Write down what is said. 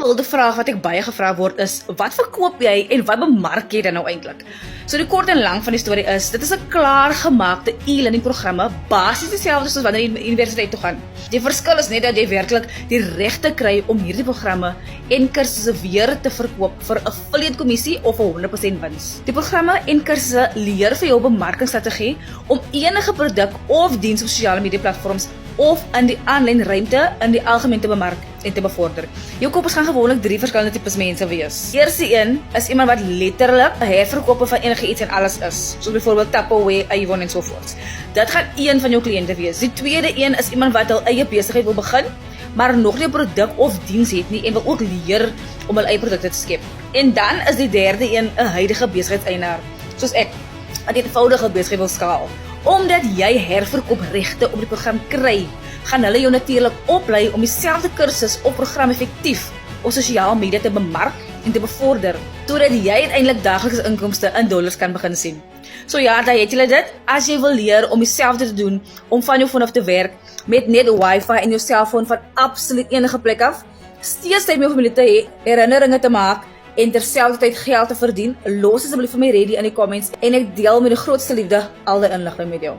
wilde vraag wat ek baie gevra word is, wat verkoop jy en wat bemark jy dan nou eintlik? So die kort en lang van die storie is, dit is 'n klaargemaakte e-learning programme, basies dieselfde soos wanneer jy universiteit toe gaan. Die verskil is net dat jy werklik die regte kry om hierdie programme en kursusse weer te verkoop vir 'n affiliate kommissie of 'n 100% wins. Die programme en kursusse leer vir jou bemarkingsstrategie om enige produk of diens op sosiale media platforms of in die aanlyn ruimte in die algemeen te bemark en te bevorder. Jou kopers gaan gewoonlik 3 verskillende tipes mense wees. Eerste een is iemand wat letterlik 'n herverkoper van enige iets en alles is, soos byvoorbeeld Tupperware, Avon en so voort. Dit gaan een van jou kliënte wees. Die tweede een is iemand wat hul eie besigheid wil begin, maar nog nie 'n produk of diens het nie en wil ook leer om hul eie produkte te skep. En dan is die derde een 'n huidige besigheidseienaar, soos ek, wat 'n eenvoudige besigheid wil skaal. Omdat jy herverkoopregte op die program kry, gaan hulle jou natuurlik oplei om dieselfde kursus of program effektief op sosiale media te bemark en te bevorder, totdat jy uiteindelik daaglikse inkomste in dollars kan begin sien. So ja, daar het julle dit. As jy wil leer om dieselfde te doen, om van jou foon af te werk, met net wifi en jou selfoon van absoluut enige plek af, steeds tyd met jou familie te hê, herinneringe te maak, en terselfdertyd geld te verdien, los asseblief vir my ready in die comments en ek deel met die grootste liefde al die inligting met jou.